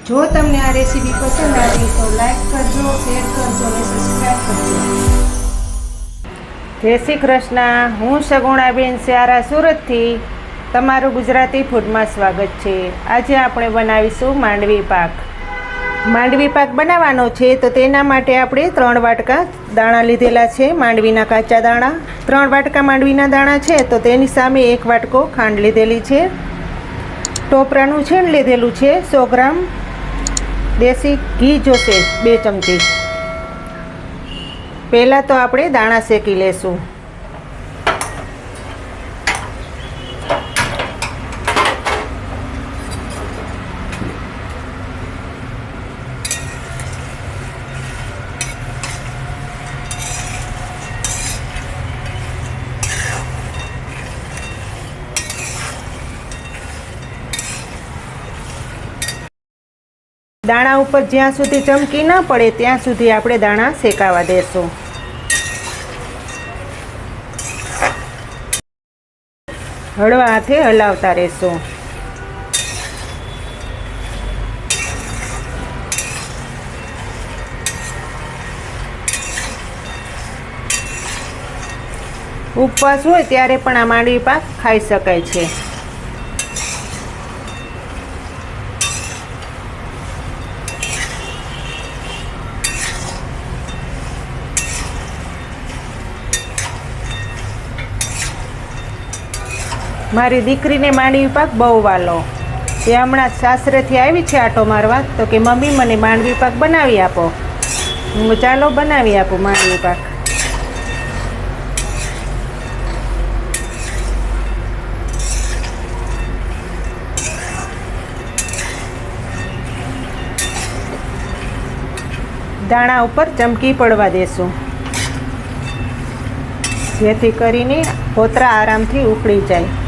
જો તમને આ રેસીપી પસંદ આવી તો લાઈક કરજો, શેર કરજો અને સબસ્ક્રાઈબ કરજો. જય શ્રી કૃષ્ણ. હું સગુણાબેન સ્યારા સુરતથી તમારું ગુજરાતી ફૂડમાં સ્વાગત છે. આજે આપણે બનાવીશું માંડવી પાક. માંડવી પાક બનાવવાનો છે તો તેના માટે આપણે 3 વાટકા દાણા લીધેલા છે, માંડવીના કાચા દાણા. 3 વાટકા માંડવીના દાણા છે તો તેની સામે 1 વાટકો ખાંડ લીધેલી છે. ટોપરાનું છીણ લીધેલું છે. 100 ગ્રામ દેશી ઘી જોશે, 2 ચમચી. પહેલાં તો આપણે દાણા શેકી લેશું. દાણા ઉપર જ્યાં સુધી ચમકી ન પડે ત્યાં સુધી આપણે દાણા શેકાવા દેશું. હળવા હાથે હલાવતા રહેશું. ઉપવાસ હોય ત્યારે પણ આ માંડવી પાક ખાઈ શકાય છે. મારી દીકરીને માંડવી પાક બહુ વાલો. એ હમણાં સાસરેથી આવી છે આટો મારવા, તો કે મમ્મી મને માંડવી પાક બનાવી આપો. હું ચાલો બનાવી આપું માંડવી પાક. દાણા ઉપર ચમકી પડવા દેશું, જેથી કરીને ફોતરા આરામથી ઉકળી જાય.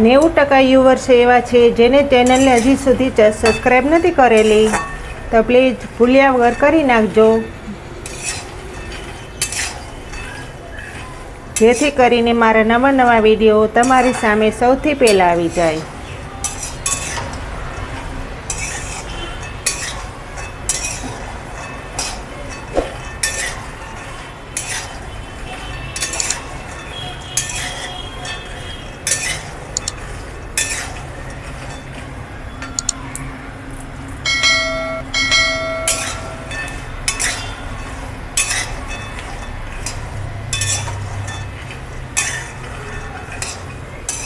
નેવું ટકા યુવર્સ એવા છે જેને ચેનલને હજી સુધી સબસ્ક્રાઈબ નથી કરેલી, તો પ્લીઝ ભૂલ્યા વગર કરી નાખજો, જેથી કરીને મારા નવા વિડીયો તમારી સામે સૌથી પહેલાં આવી જાય.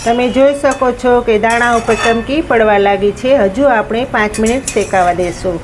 તમે જોઈ શકો છો કે દાણા ઉપર ચમકી પડવા લાગી છે. હજુ આપણે 5 મિનિટ શેકાવા દેશું.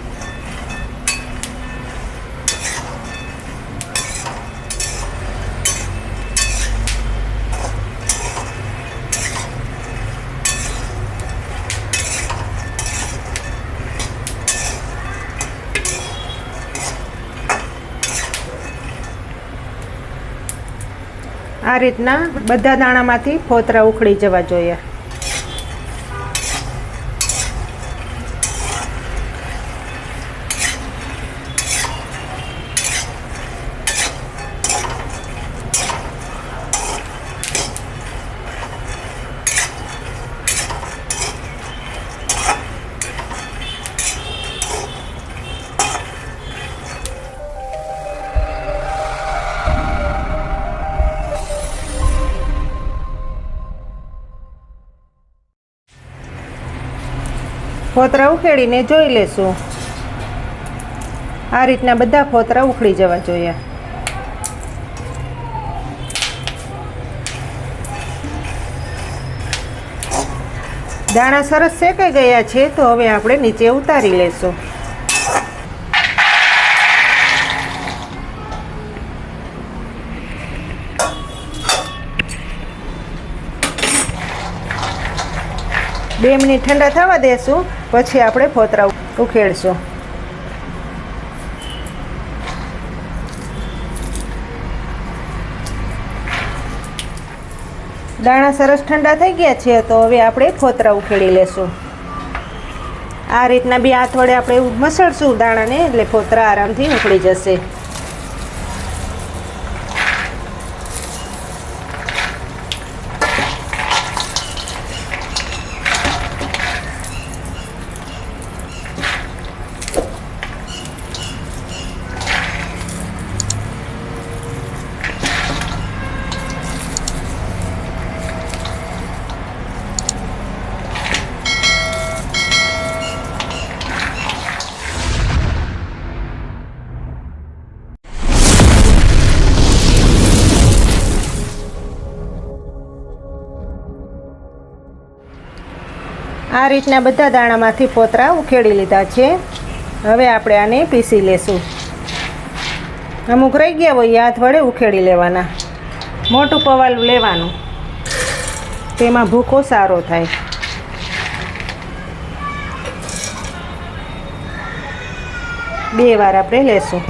આ રીતના બધા દાણામાંથી ફોતરા ઉખડી જવા જોઈએ. ફોતરા ઉખેડીને જોઈ લેશું. આ રીતના બધા ફોતરા ઉખડી જવા જોઈએ. દાણા સરસ શેકાઈ ગયા છે તો હવે આપણે નીચે ઉતારી લેશું. 2 મિનિટ ઠંડા થવા દેશું, પછી આપણે ફોતરા ઉખેડશું. દાણા સરસ ઠંડા થઈ ગયા છે, તો હવે આપણે ફોતરા ઉખેડી લેશું. આ રીતના 2 હાથ વડે આપણે મસળશું દાણાને, એટલે ફોતરા આરામથી ઉખડી જશે. આ રીતના બધા દાણામાંથી ફોતરા ઉખેડી લીધા છે. હવે આપણે આને પીસી લેશું. અમુક રહી ગયા હોય હાથ વડે ઉખેડી લેવાના. મોટું પવાલું લેવાનું, તેમાં ભૂકો સારો થાય. બે વાર આપણે લેશું.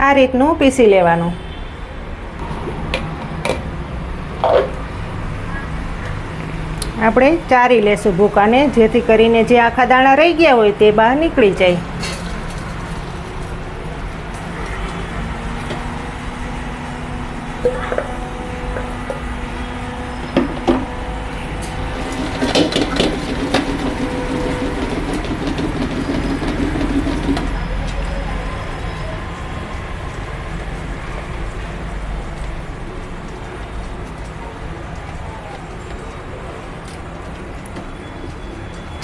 આ રીતનું પીસી લેવાનું. આપણે ચારી લેશું ભૂકાને, જેથી કરીને જે આખા દાણા રહી ગયા હોય તે બહાર નીકળી જાય.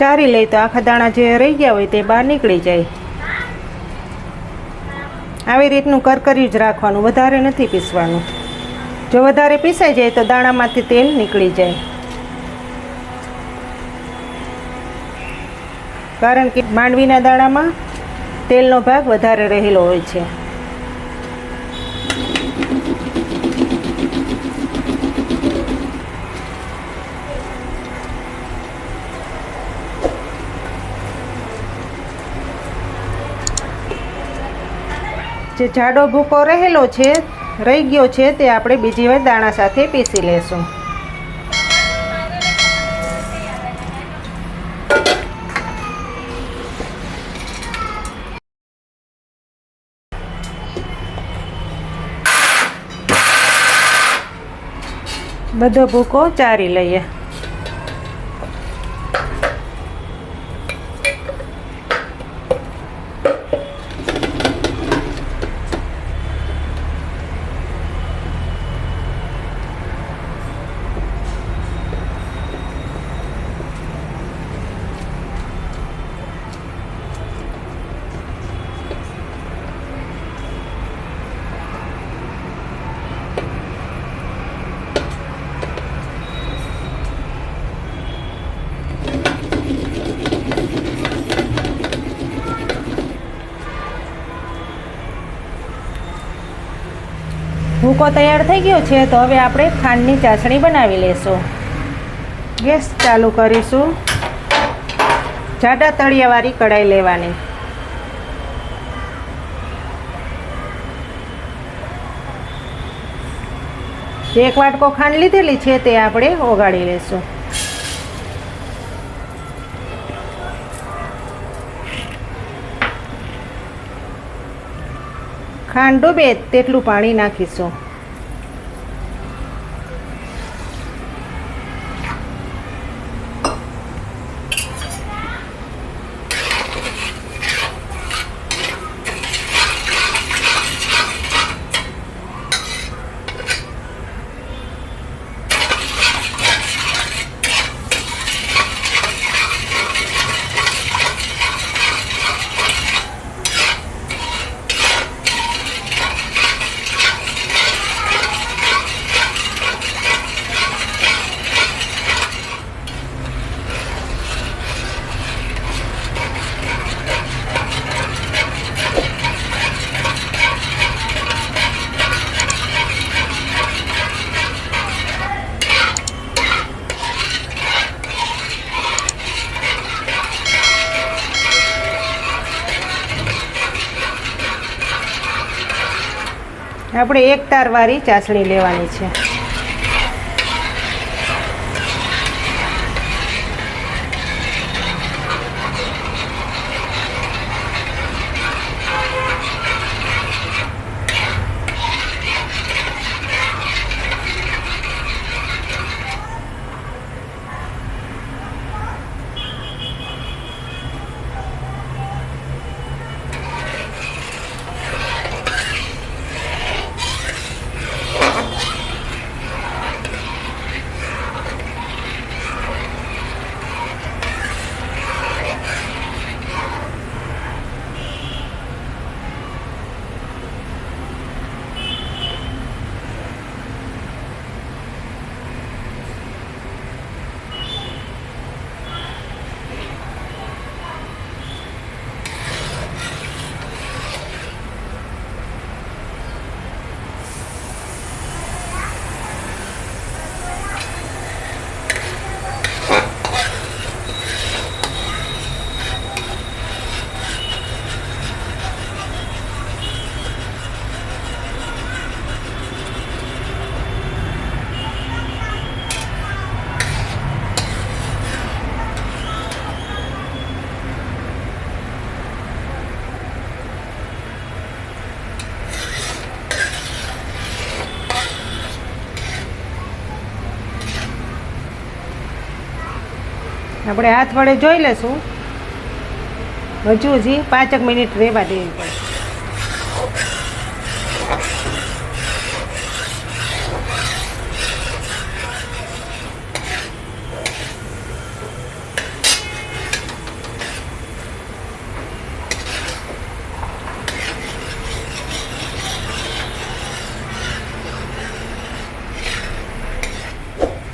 ચારી લઈ તો આખા દાણા જે રહી ગયા હોય તે બહાર નીકળી જાય. આવી રીતનું કરકર્યું જ રાખવાનું, વધારે નથી પીસવાનું. જો વધારે પીસાઈ જાય તો દાણામાંથી તેલ નીકળી જાય. કારણ કે માંડવીના દાણામાં તેલનો ભાગ વધારે રહેલો હોય છે. જે જાડો ભૂકો રહેલો છે, રહી ગયો છે, તે આપણે બીજી વાર દાણા સાથે પીસી લેશું. બધો ભૂકો ચારી લઈએ. ભૂકો તૈયાર થઈ ગયો છે, તો હવે આપણે ખાંડની ચાસણી બનાવી લેશું. ગેસ ચાલુ કરીશું. જાડા તળિયાવાળી કઢાઈ લેવાની. જે 1 વાટકો ખાંડ લીધેલી છે તે આપણે ઓગાળી લેશું. ખાંડ ડૂબે તેટલું પાણી નાખીશું. આપણે એક તારવાળી ચાસણી લેવાની છે. આપણે હાથ વડે જોઈ લેશું. હજુ 5 મિનિટ રહેવા દેવી પડે.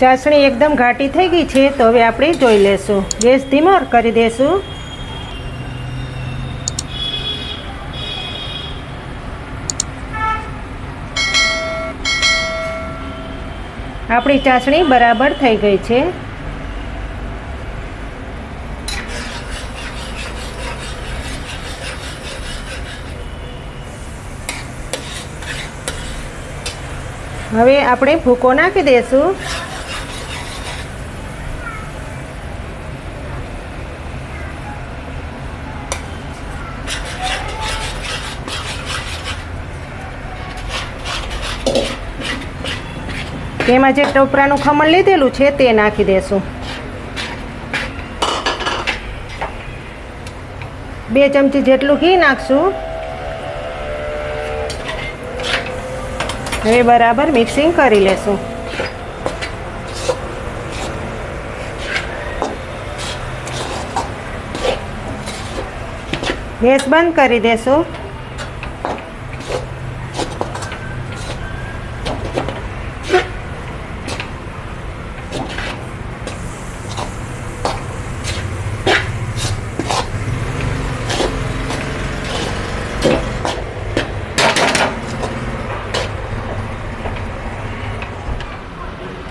ચાસણી એકદમ ઘાટી થઈ ગઈ છે, તો હવે આપણે જોઈ લેશું. ગેસ ધીમો કરી દેશું. આપણી ચાસણી બરાબર થઈ ગઈ છે. હવે આપણે ભૂકો નાખી દઈશું. તેમાં જે ટોપરાનું ખમણ લીધેલું છે તે નાખી દેશું. 2 ચમચી જેટલું ઘી નાખશું. હવે બરાબર મિક્સિંગ કરી લેશું. ગેસ બંધ કરી દેશું.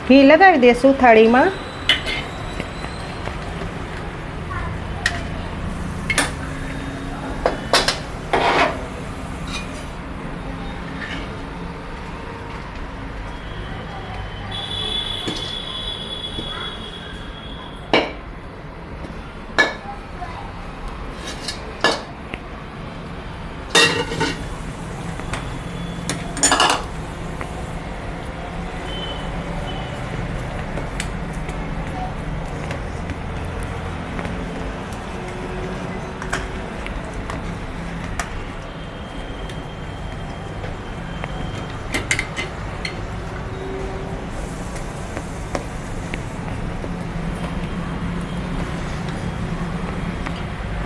ઘી લગાવી દેશું થાળીમાં.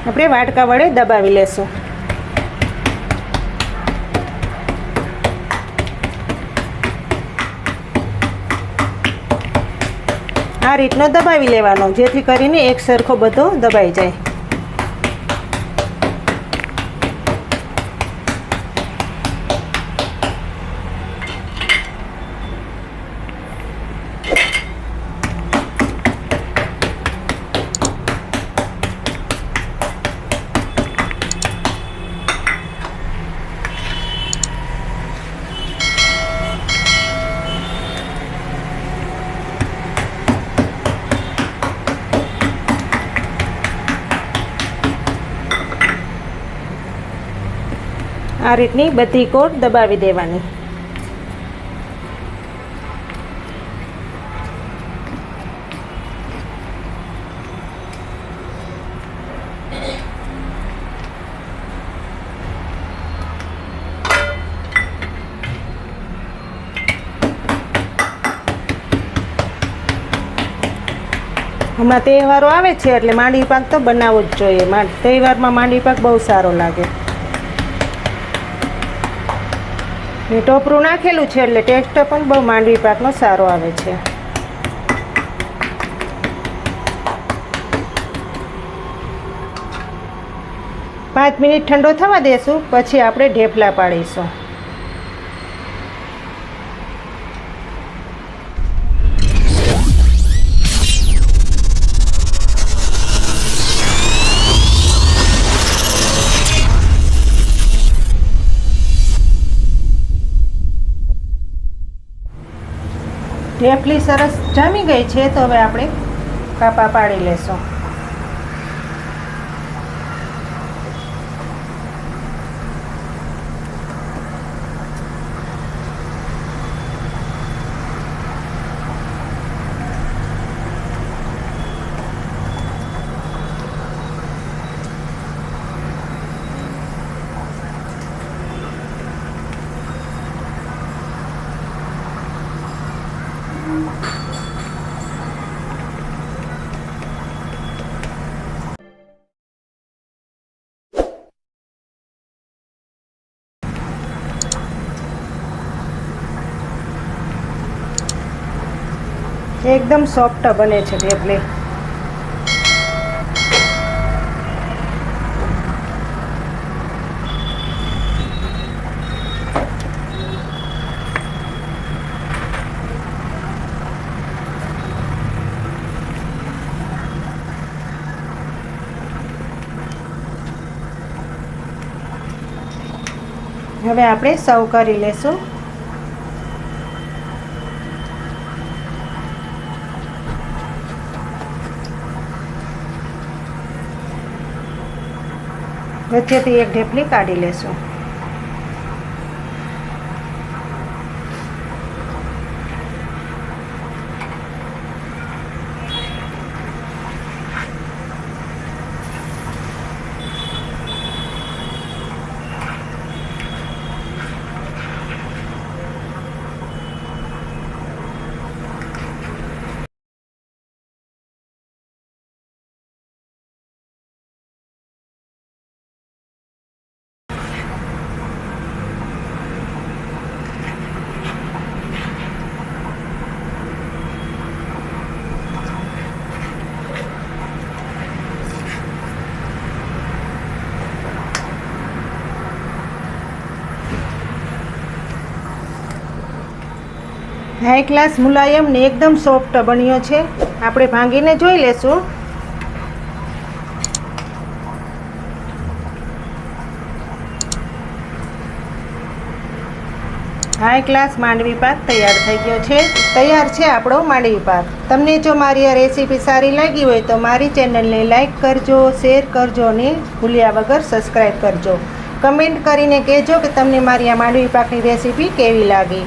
આપણે વાટકા વડે દબાવી લેશું. આ રીતનો દબાવી લેવાનો, જેથી કરીને એક સરખો બધો દબાઈ જાય. આ રીતની બધી કોર દબાવી દેવાની. હમણાં તહેવારો આવે છે એટલે માંડવી પાક તો બનાવવો જ જોઈએ. તહેવારમાં માંડવી પાક બહુ સારો લાગે. ને ટોપરું નાખેલું છે એટલે ટેસ્ટ પણ બહુ માંડવી પાકનો સારો આવે છે. પાંચ મિનિટ ઠંડો થવા દેશું, પછી આપણે ઢેફલા પાડીશું. ઢેફલી સરસ જામી ગઈ છે તો હવે આપણે કાપા પાડી લેશું. એકદમ સોફ્ટ બને છે ઢેફલી. હવે આપણે સર્વ કરી લેશું. વચ્ચેથી એક ઢેફલી કાઢી લેશું. હાઈ ક્લાસ મુલાયમ ને એકદમ સોફ્ટ બન્યો છે. આપણે ભાંગીને જોઈ લેશું. હાઈ ક્લાસ માંડવી પાક તૈયાર થઈ ગયો છે. તૈયાર છે આપણો માંડવી પાક. તમને જો મારી આ રેસીપી સારી લાગી હોય તો મારી ચેનલને લાઈક કરજો, શેર કરજો અને ભૂલ્યા વગર સબસ્ક્રાઈબ કરજો. કમેન્ટ કરીને કહેજો કે તમને મારી આ માંડવી પાકની રેસીપી કેવી લાગી.